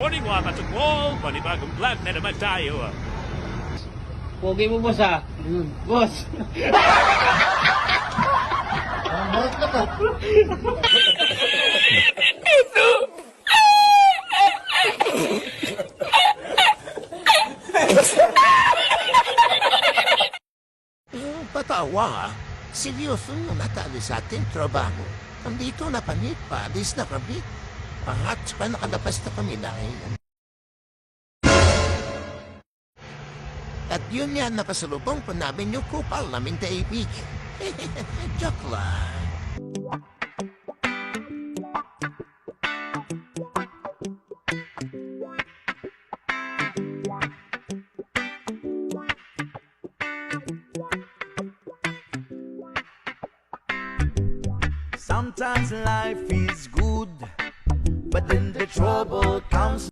Morning mga katsukol, panibagong vlog na naman tayo. Pogi mo, boss, ha? Boss. Marot na ka. Patawa, seryoso mo natali sa ating trabaho. Nandito na panit pa, alis na kami. Pangat pa nakalapas na kami dahil. At yun yan nakasalubong po namin yung kupal namin daibig. Joke lang. Sometimes life is good, but then the trouble comes.